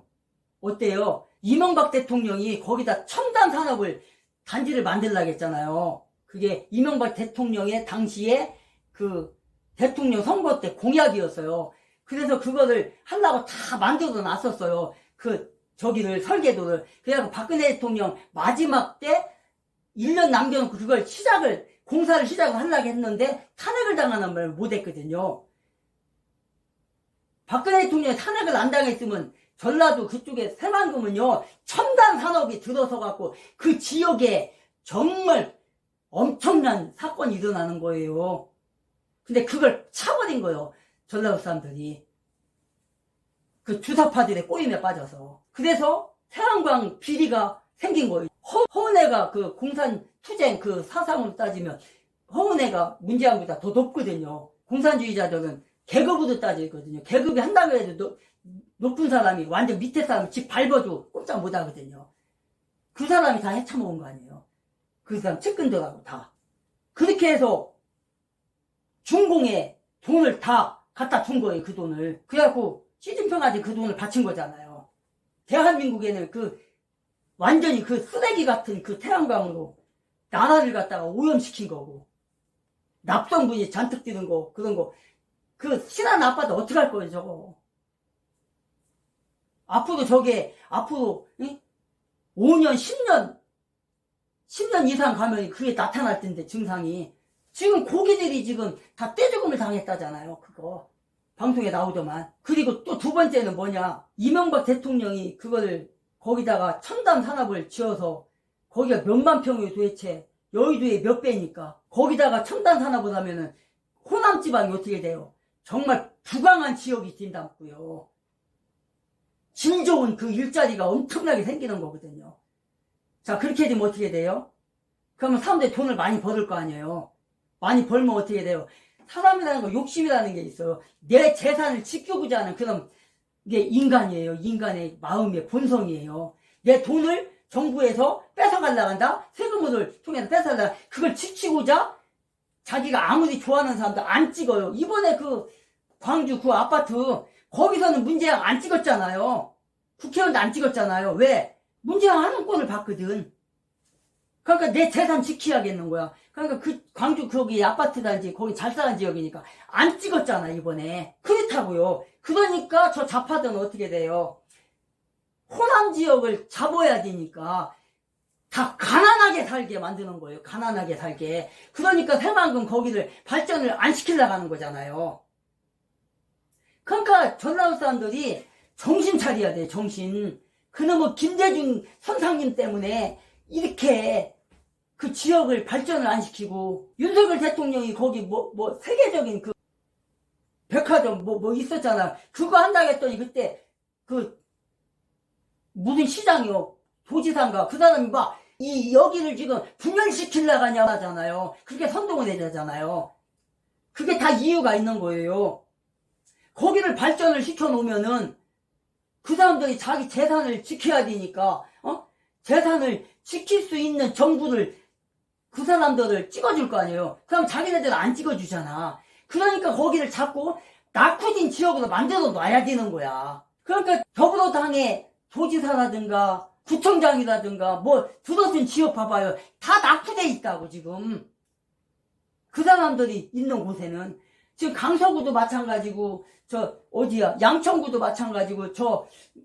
어때요? 이명박 대통령이 거기다 첨단 산업을 단지를 만들려고 했잖아요. 그게 이명박 대통령의 당시에 그 대통령 선거 때 공약이었어요. 그래서 그거를 하려고 다 만들어 놨었어요. 설계도를. 그래서 박근혜 대통령 마지막 때 1년 남겨놓고 그걸 공사를 시작을 하려고 했는데 탄핵을 당하는 말을 못했거든요. 박근혜 대통령이 탄핵을 안 당했으면 전라도 그쪽에 새만금은요 첨단 산업이 들어서 갖고 그 지역에 정말 엄청난 사건이 일어나는 거예요. 근데 그걸 차버린 거예요. 전라도 사람들이. 그 주사파들의 꼬임에 빠져서. 그래서 태양광 비리가 생긴 거예요. 허은혜가 그 공산투쟁 그 사상으로 따지면 허은혜가 문재인보다 더 높거든요. 공산주의자들은 계급으로 따지거든요. 계급이 한다고 해도 높은 사람이 완전 밑에 사람 집 밟아도 꼼짝 못 하거든요. 그 사람이 다 헤쳐먹은 거 아니에요. 그 사람 측근들하고 다. 그렇게 해서 중공에 돈을 다 갖다 준 거예요, 그 돈을. 그래갖고 시진핑한테 그 돈을 바친 거잖아요. 대한민국에는 완전히 쓰레기 같은 태양광으로 나라를 갖다가 오염시킨 거고, 납성분이 잔뜩 드는 거, 그런 거. 신한 아빠도 어떻게 할 거예요, 저거. 앞으로 앞으로, 5년, 10년 이상 가면 그게 나타날 텐데, 증상이. 지금 고기들이 지금 다 떼죽음을 당했다잖아요, 그거. 방송에 나오더만. 그리고 또 두 번째는 뭐냐. 이명박 대통령이 그걸 거기다가 첨단 산업을 지어서 거기가 몇만 평이 도대체 여의도의 몇 배니까 거기다가 첨단 산업을 하면은 호남 지방이 어떻게 돼요? 정말 부강한 지역이 된다고요. 질 좋은 일자리가 엄청나게 생기는 거거든요. 자, 그렇게 되면 어떻게 돼요? 그러면 사람들이 돈을 많이 벌을 거 아니에요. 많이 벌면 어떻게 돼요? 사람이라는 거 욕심이라는 게 있어요. 내 재산을 지켜보자 하는 그런 게 인간이에요. 인간의 마음의 본성이에요. 내 돈을 정부에서 뺏어가려고 한다? 세금을 통해서 뺏어가려고 그걸 지키고자 자기가 아무리 좋아하는 사람도 안 찍어요. 이번에 광주 아파트 거기서는 문재양 안 찍었잖아요. 국회의원도 안 찍었잖아요. 왜? 문재양 하는 꼴을 봤거든. 그러니까 내 재산 지켜야겠는 거야. 그러니까 광주 거기 아파트 단지 거기 잘 사는 지역이니까 안 찍었잖아 이번에. 그렇다고요. 그러니까 저 좌파들은 어떻게 돼요? 호남 지역을 잡아야 되니까 다 가난하게 살게 만드는 거예요. 가난하게 살게. 그러니까 새만금 거기를 발전을 안 시키려고 하는 거잖아요. 그러니까 전라도 사람들이 정신 차려야 돼. 정신. 그놈의 김대중 선상님 때문에 이렇게 지역을 발전을 안 시키고 윤석열 대통령이 거기 세계적인 백화점 있었잖아. 그거 한다고 했더니 그때 무슨 시장이요 도지사인가 그 사람이 여기를 지금 분열시키려고 하냐잖아요. 그게 선동을 내자잖아요. 그게 다 이유가 있는 거예요. 거기를 발전을 시켜놓으면은 그 사람들이 자기 재산을 지켜야 되니까 재산을 지킬 수 있는 정부를 그 사람들을 찍어줄 거 아니에요. 그럼 자기네들은 안 찍어주잖아. 그러니까 거기를 자꾸 낙후진 지역으로 만들어 놔야 되는 거야. 그러니까 더불어당의 도지사라든가 구청장이라든가 들어선 지역 봐봐요. 다 낙후돼 있다고 지금. 그 사람들이 있는 곳에는. 지금 강서구도 마찬가지고 양천구도 마찬가지고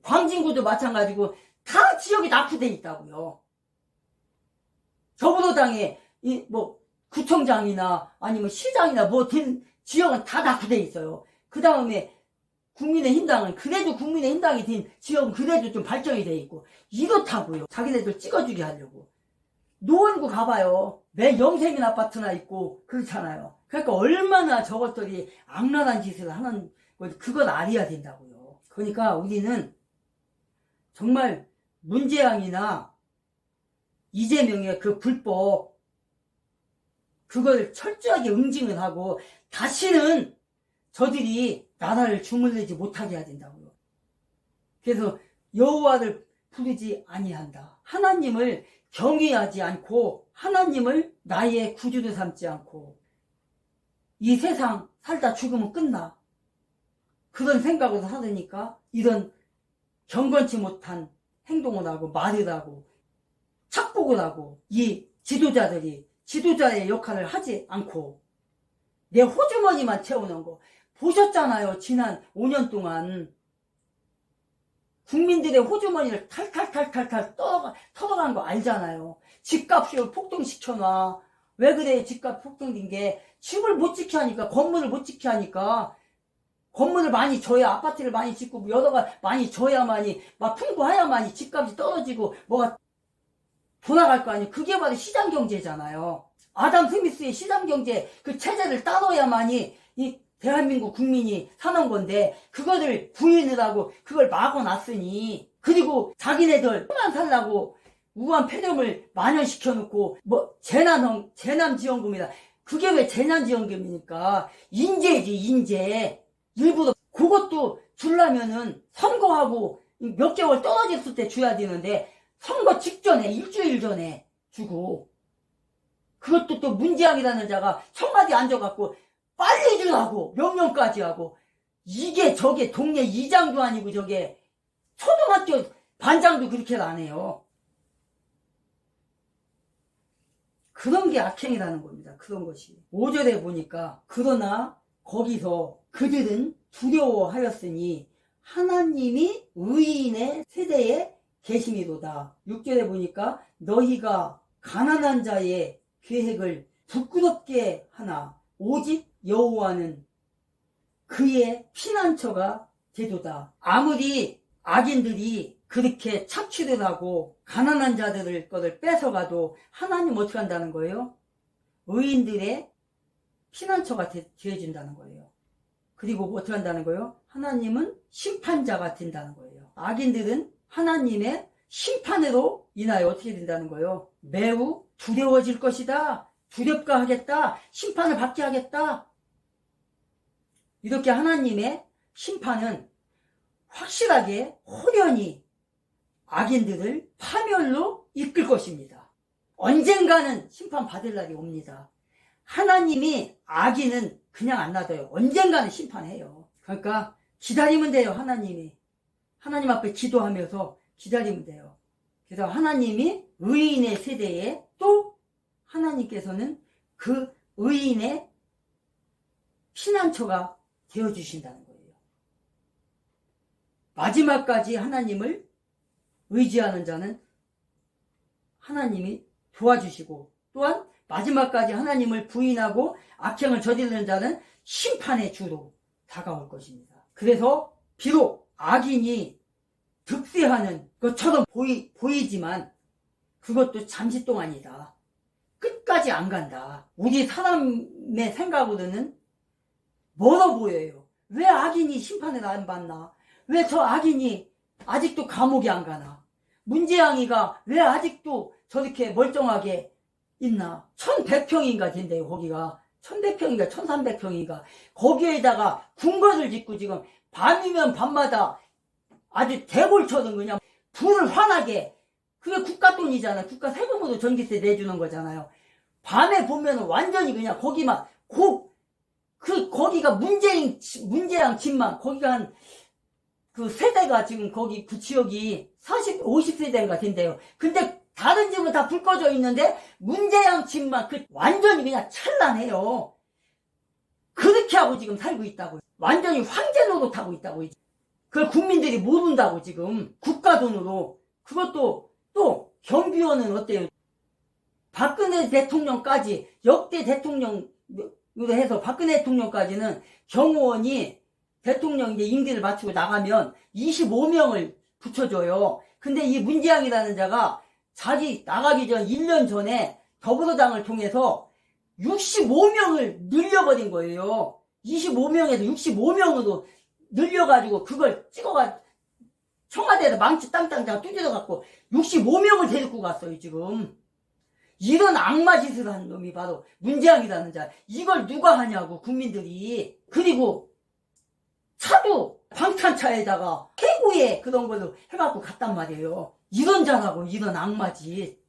광진구도 마찬가지고 다 지역이 낙후돼 있다고요. 더불어당의 구청장이나 아니면 시장이나 된 지역은 다 낙후돼 있어요. 그 다음에 국민의힘당은 그래도 국민의힘당이 된 지역은 그래도 좀 발전이 돼 있고 이렇다고요. 자기네들 찍어주게 하려고. 노원구 가봐요. 매 영세민 아파트나 있고 그렇잖아요. 그러니까 얼마나 저것들이 악랄한 짓을 하는 거지. 그건 알아야 된다고요. 그러니까 우리는 정말 문재양이나 이재명의 불법 그걸 철저하게 응징을 하고 다시는 저들이 나라를 주물르지 못하게 해야 된다고요. 그래서 여호와를 부르지 아니한다. 하나님을 경외하지 않고 하나님을 나의 구주로 삼지 않고 이 세상 살다 죽으면 끝나. 그런 생각으로 살으니까 이런 경건치 못한 행동을 하고 말을 하고 착복을 하고 이 지도자들이 지도자의 역할을 하지 않고 내 호주머니만 채우는 거 보셨잖아요. 지난 5년 동안 국민들의 호주머니를 탈탈탈탈탈 털어간 거 알잖아요. 집값을 폭등시켜놔. 왜 그래? 집값 폭등된 게 집을 못 지켜 하니까, 건물을 못 지켜 하니까, 건물을 많이 줘야, 아파트를 많이 짓고 여러가 많이 줘야만이 막 풍부해야만이 집값이 떨어지고 뭐가 돌아갈 거 아니에요. 그게 바로 시장경제잖아요. 아담 스미스의 시장경제 그 체제를 따라야만이 이 대한민국 국민이 사는 건데 그거를 부인을 하고 그걸 막아놨으니, 그리고 자기네들만 살라고 우한 폐렴을 만연시켜 놓고 재난지원금이다. 그게 왜 재난지원금입니까? 인재지, 인재. 일부러 그것도 주려면은 선거하고 몇 개월 떨어졌을 때 줘야 되는데 선거 직전에 일주일 전에 주고, 그것도 또 문재양이라는 자가 청와대 앉아갖고 빨리 주라고 명령까지 하고, 이게 저게 동네 이장도 아니고 저게 초등학교 반장도 그렇게 안 해요. 그런 게 악행이라는 겁니다. 그런 것이. 5절에 보니까 그러나 거기서 그들은 두려워하였으니 하나님이 의인의 세대에 계심이로다. 6절에 보니까 너희가 가난한 자의 계획을 부끄럽게 하나 오직 여호와는 그의 피난처가 되도다. 아무리 악인들이 그렇게 착취를 하고 가난한 자들을 거를 뺏어가도 하나님 어떻게 한다는 거예요? 의인들의 피난처가 되어준다는 거예요. 그리고 어떻게 한다는 거예요? 하나님은 심판자가 된다는 거예요. 악인들은 하나님의 심판으로 인하여 어떻게 된다는 거예요? 매우 두려워질 것이다. 두렵게 하겠다. 심판을 받게 하겠다. 이렇게 하나님의 심판은 확실하게 호련히 악인들을 파멸로 이끌 것입니다. 언젠가는 심판받을 날이 옵니다. 하나님이 악인은 그냥 안 놔둬요. 언젠가는 심판해요. 그러니까 기다리면 돼요. 하나님 앞에 기도하면서 기다리면 돼요. 그래서 하나님이 의인의 세대에 또 하나님께서는 그 의인의 피난처가 되어주신다는 거예요. 마지막까지 하나님을 의지하는 자는 하나님이 도와주시고, 또한 마지막까지 하나님을 부인하고 악행을 저지르는 자는 심판의 주로 다가올 것입니다. 그래서 비록 악인이 득세하는 것처럼 보이지만 그것도 잠시 동안이다. 끝까지 안 간다. 우리 사람의 생각으로는 멀어 보여요. 왜 악인이 심판을 안 받나? 왜 저 악인이 아직도 감옥에 안 가나? 문재양이가 왜 아직도 저렇게 멀쩡하게 있나? 1100평인가 된대요. 거기가 1100평인가 1300평인가 거기에다가 궁궐을 짓고 지금 밤이면 밤마다 아주 대골처럼 그냥 불을 환하게, 그게 국가 돈이잖아. 국가 세금으로 전기세 내주는 거잖아요. 밤에 보면 완전히 그냥 거기만 거기가 문재양 집만 거기가 한 그 세대가 지금 거기 그 지역이 50세대인가 된대요. 근데 다른 집은 다 불 꺼져 있는데 문재양 집만 완전히 그냥 찬란해요. 그렇게 하고 지금 살고 있다고. 완전히 황제 노릇하고 있다고. 그걸 국민들이 모른다고 지금. 국가 돈으로. 그것도 또 경비원은 어때요? 박근혜 대통령까지 역대 대통령으로 해서 박근혜 대통령까지는 경호원이 대통령 이제 임기를 마치고 나가면 25명을 붙여줘요. 근데 이 문재양이라는 자가 자기 나가기 전 1년 전에 더불어당을 통해서 65명을 늘려버린 거예요. 25명에서 65명으로 늘려가지고 그걸 찍어가 청와대에서 망치 땅땅땅 두드려갖고 65명을 데리고 갔어요. 지금 이런 악마 짓을 한 놈이 바로 문재양이라는 자. 이걸 누가 하냐고 국민들이. 그리고 차도 방탄차에다가 해구에 그런 걸로 해갖고 갔단 말이에요. 이런 자라고. 이런 악마 짓.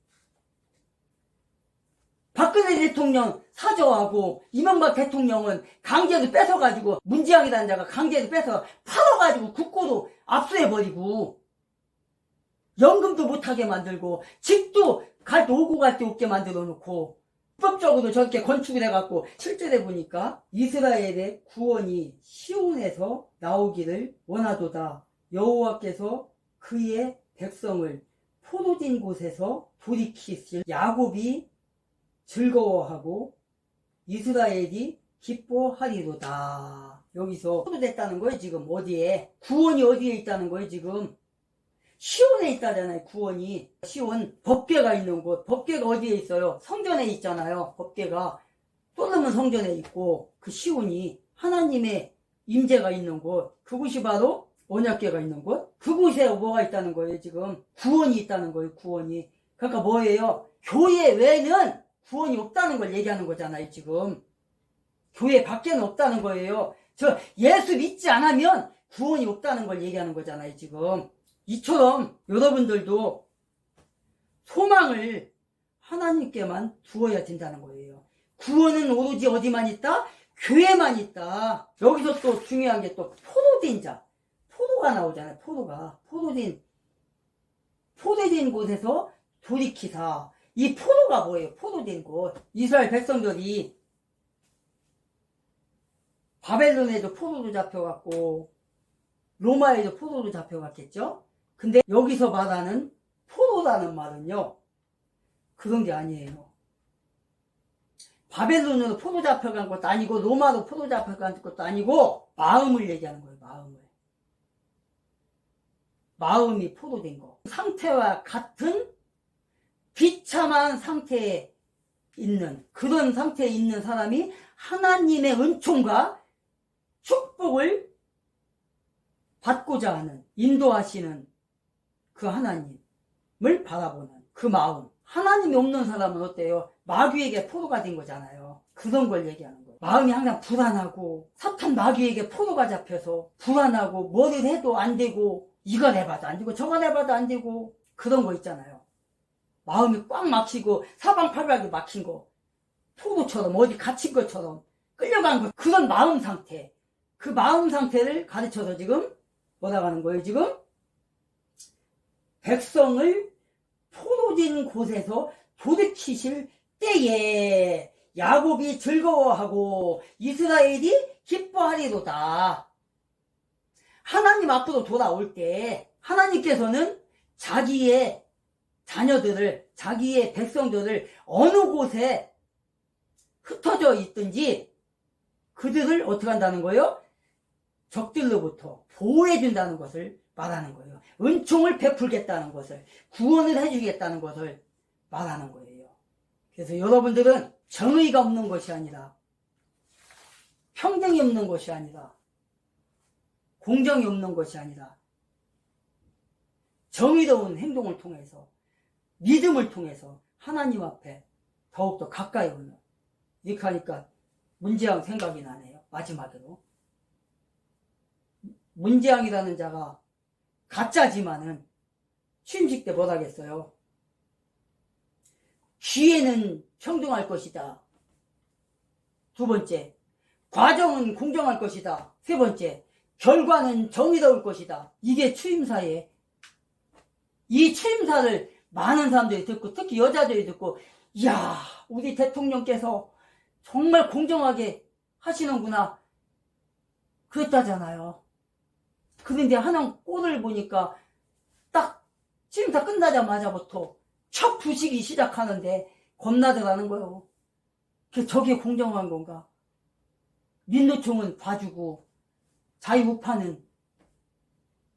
박근혜 대통령 사저하고 이명박 대통령은 강제로 뺏어가지고, 문재양이라는 자가 강제로 뺏어 팔아가지고 국고로 압수해버리고 연금도 못하게 만들고 집도 오고 갈 데 없게 만들어 놓고 불법적으로 저렇게 건축을 해갖고, 실제로 보니까 이스라엘의 구원이 시온에서 나오기를 원하도다. 여호와께서 그의 백성을 포로된 곳에서 돌이키실 야곱이 즐거워하고 이스라엘이 기뻐하리로다. 여기서 포로됐다는 거예요. 지금 어디에? 구원이 어디에 있다는 거예요. 지금 시온에 있다잖아요. 구원이. 시온 법궤가 있는 곳. 법궤가 어디에 있어요? 성전에 있잖아요. 법궤가 솔로몬 성전에 있고, 그 시온이 하나님의 임재가 있는 곳, 그곳이 바로 언약궤가 있는 곳. 그곳에 뭐가 있다는 거예요. 지금 구원이 있다는 거예요. 구원이. 그러니까 뭐예요? 교회 외에는 구원이 없다는 걸 얘기하는 거잖아요. 지금 교회 밖에는 없다는 거예요. 저 예수 믿지 않으면 구원이 없다는 걸 얘기하는 거잖아요. 지금 이처럼 여러분들도 소망을 하나님께만 두어야 된다는 거예요. 구원은 오로지 어디만 있다? 교회만 있다. 여기서 또 중요한 게 또 포도된 자. 포도가 나오잖아요. 포도가. 포도된 곳에서 돌이키사. 이 포도가 뭐예요? 포도된 곳. 이스라엘 백성들이 바벨론에도 포도도 잡혀갔고 로마에도 포도도 잡혀갔겠죠? 근데 여기서 말하는 포도라는 말은요, 그런 게 아니에요. 바벨론으로 포도 잡혀간 것도 아니고 로마로 포도 잡혀간 것도 아니고 마음을 얘기하는 거예요. 마음이 포도된 거. 상태와 같은 비참한 상태에 있는, 그런 상태에 있는 사람이 하나님의 은총과 축복을 받고자 하는, 인도하시는 그 하나님을 바라보는 그 마음. 하나님이 없는 사람은 어때요? 마귀에게 포도가 된 거잖아요. 그런 걸 얘기하는 거예요. 마음이 항상 불안하고, 사탄 마귀에게 포도가 잡혀서 불안하고, 뭐를 해도 안 되고, 이거 해봐도 안 되고 저거 해봐도 안 되고, 그런 거 있잖아요. 마음이 꽉 막히고 사방팔방이 막힌 거, 포도처럼 어디 갇힌 것처럼 끌려간 거, 그런 마음 상태. 그 마음 상태를 가르쳐서 지금 뭐라고 하는 거예요? 지금 백성을 포도진 곳에서 돌이키실 때에 야곱이 즐거워하고 이스라엘이 기뻐하리로다. 하나님 앞으로 돌아올 때 하나님께서는 자기의 자녀들을, 자기의 백성들을 어느 곳에 흩어져 있든지 그들을 어떻게 한다는 거예요? 적들로부터 보호해준다는 것을 말하는 거예요. 은총을 베풀겠다는 것을, 구원을 해주겠다는 것을 말하는 거예요. 그래서 여러분들은 정의가 없는 것이 아니라, 평등이 없는 것이 아니라, 공정이 없는 것이 아니라, 정의로운 행동을 통해서, 믿음을 통해서 하나님 앞에 더욱더 가까이 오는, 이렇게 하니까 문재양 생각이 나네요. 마지막으로. 문재양이라는 자가 가짜지만은 취임식 때 뭐라겠어요? 기회는 평등할 것이다. 두 번째, 과정은 공정할 것이다. 세 번째, 결과는 정의로울 것이다. 이게 취임사에, 이 취임사를 많은 사람들이 듣고, 특히 여자들이 듣고, 이야, 우리 대통령께서 정말 공정하게 하시는구나, 그랬다잖아요. 그런데 하는 꼴을 보니까 딱 취임사 끝나자마자부터 척 부시기 시작하는데 겁나더라는 거예요. 저게 공정한 건가? 민노총은 봐주고 자유우파는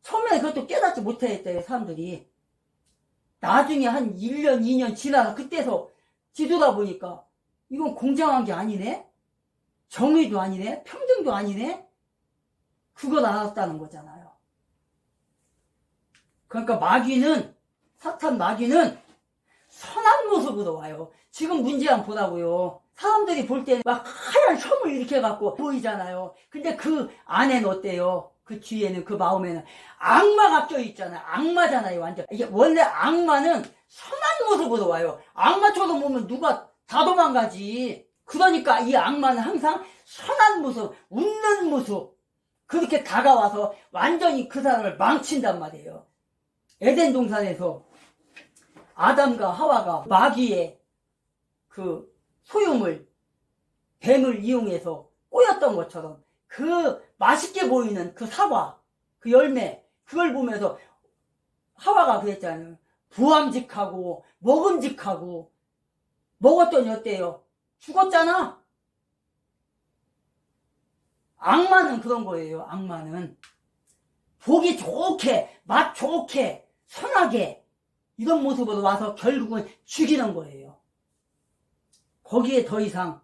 처음에 그것도 깨닫지 못했대요, 사람들이. 나중에 한 1년, 2년 지나서 그때서 뒤돌아보니까 이건 공정한 게 아니네? 정의도 아니네? 평등도 아니네? 그걸 알았다는 거잖아요. 그러니까 마귀는, 사탄 마귀는 선한 모습으로 와요. 지금 문제안 보라고요. 사람들이 볼 때는 막 하얀 혐을 이렇게 해갖고 보이잖아요. 근데 그 안에는 어때요? 그 뒤에는, 그 마음에는 악마가 껴있잖아요. 악마잖아요, 완전. 이게 원래 악마는 선한 모습으로 와요. 악마처럼 오면 누가 다 도망가지. 그러니까 이 악마는 항상 선한 모습, 웃는 모습, 그렇게 다가와서 완전히 그 사람을 망친단 말이에요. 에덴 동산에서 아담과 하와가 마귀의 그 소유물, 뱀을 이용해서 꼬였던 것처럼 그 맛있게 보이는 그 사과, 그 열매, 그걸 보면서 하와가 그랬잖아요. 부함직하고 먹음직하고, 먹었더니 어때요? 죽었잖아. 악마는 그런 거예요. 악마는 보기 좋게, 맛 좋게, 선하게 이런 모습으로 와서 결국은 죽이는 거예요. 거기에 더 이상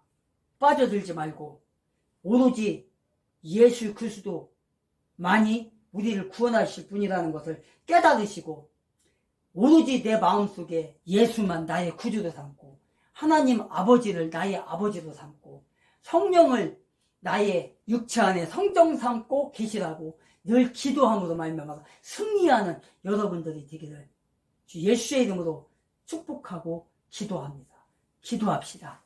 빠져들지 말고 오로지 예수 그리스도만이 우리를 구원하실 분이라는 것을 깨달으시고, 오로지 내 마음속에 예수만 나의 구주로 삼고, 하나님 아버지를 나의 아버지로 삼고, 성령을 나의 육체 안에 성정 삼고 계시라고 늘 기도함으로 말미암아 승리하는 여러분들이 되기를 주 예수의 이름으로 축복하고 기도합니다. 기도합시다.